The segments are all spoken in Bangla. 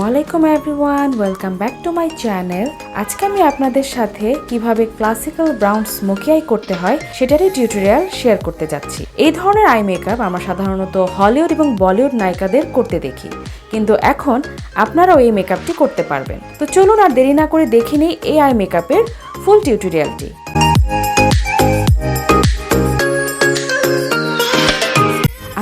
আসসালামু আলাইকুম everyone, welcome back to my channel. আজকে আমি আপনাদের সাথে কিভাবে ক্লাসিক্যাল ব্রাউন স্মোকি আই করতে হয় সেটারই টিউটোরিয়াল শেয়ার করতে যাচ্ছি। এই ধরনের আই মেকআপ আমরা সাধারণত হলিউড এবং বলিউড নায়িকাদের করতে দেখি, কিন্তু এখন আপনারাও এই মেকআপটি করতে পারবেন। তো চলুন আর দেরি না করে দেখে নিই এই আই মেকআপের ফুল টিউটোরিয়ালটি।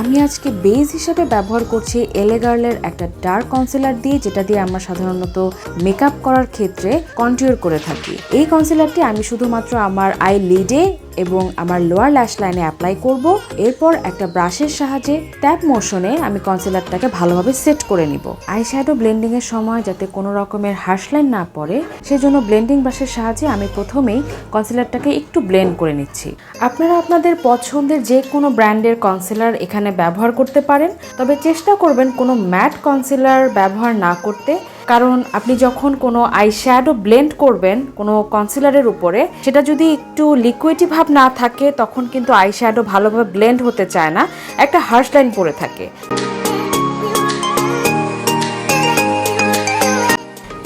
আমি আজকে বেস হিসেবে ব্যবহার করছি এলে গার্লের একটা ডার্ক কনসিলার দিয়ে, যেটা দিয়ে আমরা সাধারণত মেকআপ করার ক্ষেত্রে কন্ট্যুর করে থাকি। এই কনসিলারটি আমি শুধুমাত্র আমার আই লিডে এবং আমার লোয়ার ল্যাশ লাইনে অ্যাপ্লাই করব। এরপর একটা ব্রাশের সাহায্যে ট্যাপ মোশনে আমি কনসিলারটাকে ভালোভাবে সেট করে নিব। আই শ্যাডো ব্লেন্ডিং এর সময় যাতে কোনো রকমের হার্শ লাইন না পড়ে, সেজন্য ব্লেন্ডিং ব্রাশের সাহায্যে আমি প্রথমেই কনসিলারটাকে একটু ব্লেন্ড করে নিচ্ছি। আপনারা আপনাদের পছন্দের যে কোনো ব্র্যান্ডের কনসিলার এখানে ব্যবহার করতে পারেন, তবে চেষ্টা করবেন কোনো ম্যাট কনসিলার ব্যবহার না করতে, কারণ আপনি যখন কোনো আই শ্যাডো ব্লেন্ড করবেন কোনো কনসিলারের উপরে, সেটা যদি একটু লিকুইডি ভাব না থাকে তখন কিন্তু আই শ্যাডো ভালোভাবে ব্লেন্ড হতে চায় না, একটা হার্শ লাইন পড়ে থাকে।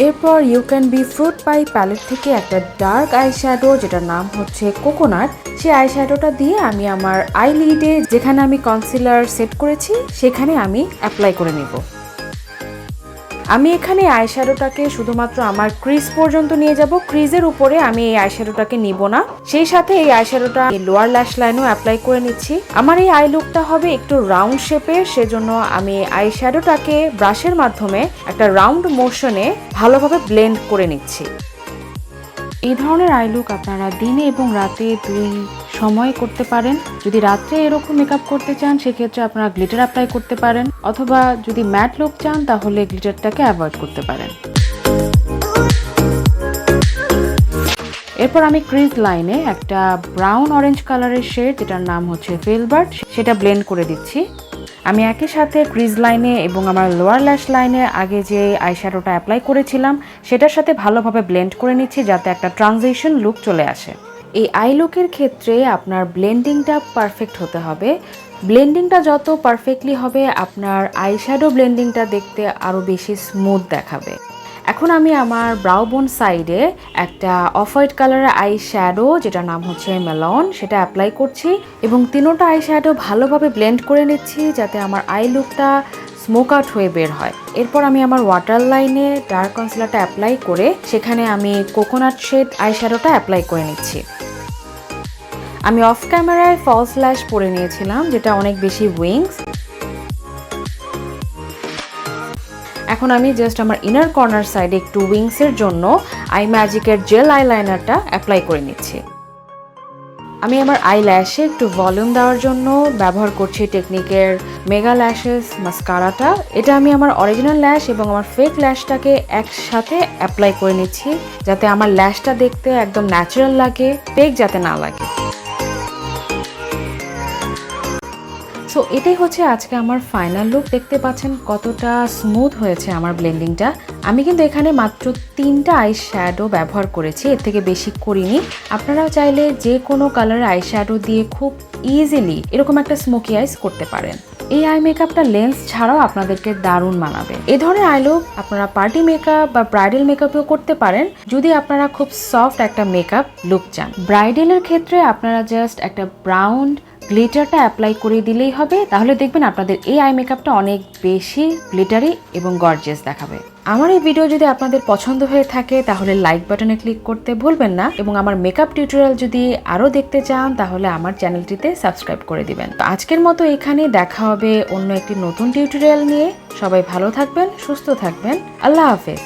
এরপর you can be fruit by palette থেকে একটা ডার্ক আই শ্যাডো, যেটার নাম হচ্ছে কোকোনাট, সেই আই শ্যাডোটা দিয়ে আমি আমার আই লিডে যেখানে আমি কনসিলার সেট করেছি সেখানে আমি অ্যাপ্লাই করে নেব। আমি এখানে আই শ্যাডোটাকে শুধুমাত্র আমার ক্রিজ পর্যন্ত নিয়ে যাব, ক্রিজের উপরে আমি এই আই শ্যাডোটাকে নিব না। সেই সাথে এই আই শ্যাডোটা লোয়ার ল্যাশ লাইনেও অ্যাপ্লাই করে নিচ্ছি। আমার এই আই লুকটা হবে একটু রাউন্ড শেপের, সেজন্য আমি আই শ্যাডোটাকে ব্রাশের মাধ্যমে একটা রাউন্ড মোশনে ভালোভাবে ব্লেন্ড করে নিচ্ছি। এই ধরনের আই লুক আপনারা দিনে এবং রাতে দুই সময় করতে পারেন। যদি রাত্রে এরকম মেকআপ করতে চান সেক্ষেত্রে আপনারা গ্লিটার অ্যাপ্লাই করতে পারেন, অথবা যদি ম্যাট লুক চান তাহলে গ্লিটারটাকে অ্যাভয়েড করতে পারেন। এরপর আমি ক্রিজ লাইনে একটা ব্রাউন অরেঞ্জ কালারের শেড, যেটার নাম হচ্ছে ভেলভার্ট, সেটা ব্লেন্ড করে দিচ্ছি। আমি একই সাথে ক্রিজ লাইনে এবং আমার লোয়ার ল্যাশ লাইনে আগে যে আই শ্যাডোটা অ্যাপ্লাই করেছিলাম সেটার সাথে ভালোভাবে ব্লেন্ড করে নিচ্ছি, যাতে একটা ট্রানজিশন লুক চলে আসে। এই আই লুকের ক্ষেত্রে আপনার ব্লেন্ডিংটা পারফেক্ট হতে হবে। ব্লেন্ডিংটা যত পারফেক্টলি হবে আপনার আই শ্যাডো ব্লেন্ডিংটা দেখতে আরও বেশি স্মুথ দেখাবে। এখন আমি আমার ব্রাউ বোন সাইডে একটা অফ হোয়াইট কালারের আই শ্যাডো, যেটার নাম হচ্ছে মেলন, সেটা অ্যাপ্লাই করছি এবং তিনোটা আই শ্যাডো ভালোভাবে ব্লেন্ড করে নিচ্ছি যাতে আমার আই লুকটা স্মোক আউট হয়ে বের হয়। এরপর আমি আমার ওয়াটার লাইনে ডার্ক কনসিলারটা অ্যাপ্লাই করে সেখানে আমি কোকোনাট শেড আই শ্যাডোটা অ্যাপ্লাই করে নিচ্ছি। আমি অফ ক্যামেরায় ফলস ল্যাশ পরে নিয়েছিলাম, যেটা অনেক বেশি উইংস। এখন আমি জাস্ট আমার ইনার কর্নার সাইডে একটু উইংসের জন্য আই ম্যাজিকের জেল আইলাইনারটা অ্যাপ্লাই করে নিচ্ছি। আমি আমার আই ল্যাশে একটু ভলিউম দেওয়ার জন্য ব্যবহার করছি টেকনিকের মেগা ল্যাশেস মাস্কারাটা। এটা আমি আমার অরিজিনাল ল্যাশ এবং আমার ফেক ল্যাশটাকে একসাথে অ্যাপ্লাই করে নিচ্ছি, যাতে আমার ল্যাশটা দেখতে একদম ন্যাচারাল লাগে, ফেক যাতে না লাগে। সো এটাই হচ্ছে আজকে আমার ফাইনাল লুক। দেখতে পাচ্ছেন কতটা স্মুথ হয়েছে আমার ব্লেন্ডিংটা। আমি কিন্তু এখানে মাত্র 3টা আই শ্যাডো ব্যবহার করেছি, এর থেকে বেশি করিনি। আপনারাও চাইলে যে কোনো কালারের আই শ্যাডো দিয়ে খুব ইজিলি এরকম একটা স্মোকি আইস করতে পারেন। এই আই মেকআপটা লেন্স ছাড়াও আপনাদেরকে দারুণ মানাবে। এই ধরনের আই লুক আপনারা পার্টি মেকআপ বা ব্রাইডাল মেকআপেও করতে পারেন, যদি আপনারা খুব সফট একটা মেকআপ লুক চান। ব্রাইডালের ক্ষেত্রে আপনারা জাস্ট একটা ব্রাউন গ্লিটারটা অ্যাপ্লাই করে দিলেই হবে, তাহলে দেখবেন আপনাদের এই আই মেকআপটা অনেক বেশি গ্লিটারি এবং গর্জিয়াস দেখাবে। আমার এই ভিডিও যদি আপনাদের পছন্দ হয়ে থাকে তাহলে লাইক বাটনে ক্লিক করতে ভুলবেন না, এবং আমার মেকআপ টিউটোরিয়াল যদি আরও দেখতে চান তাহলে আমার চ্যানেলটিতে সাবস্ক্রাইব করে দিবেন। তো আজকের মতো এখানে দেখা হবে অন্য একটি নতুন টিউটোরিয়াল নিয়ে। সবাই ভালো থাকবেন, সুস্থ থাকবেন। আল্লাহ হাফেজ।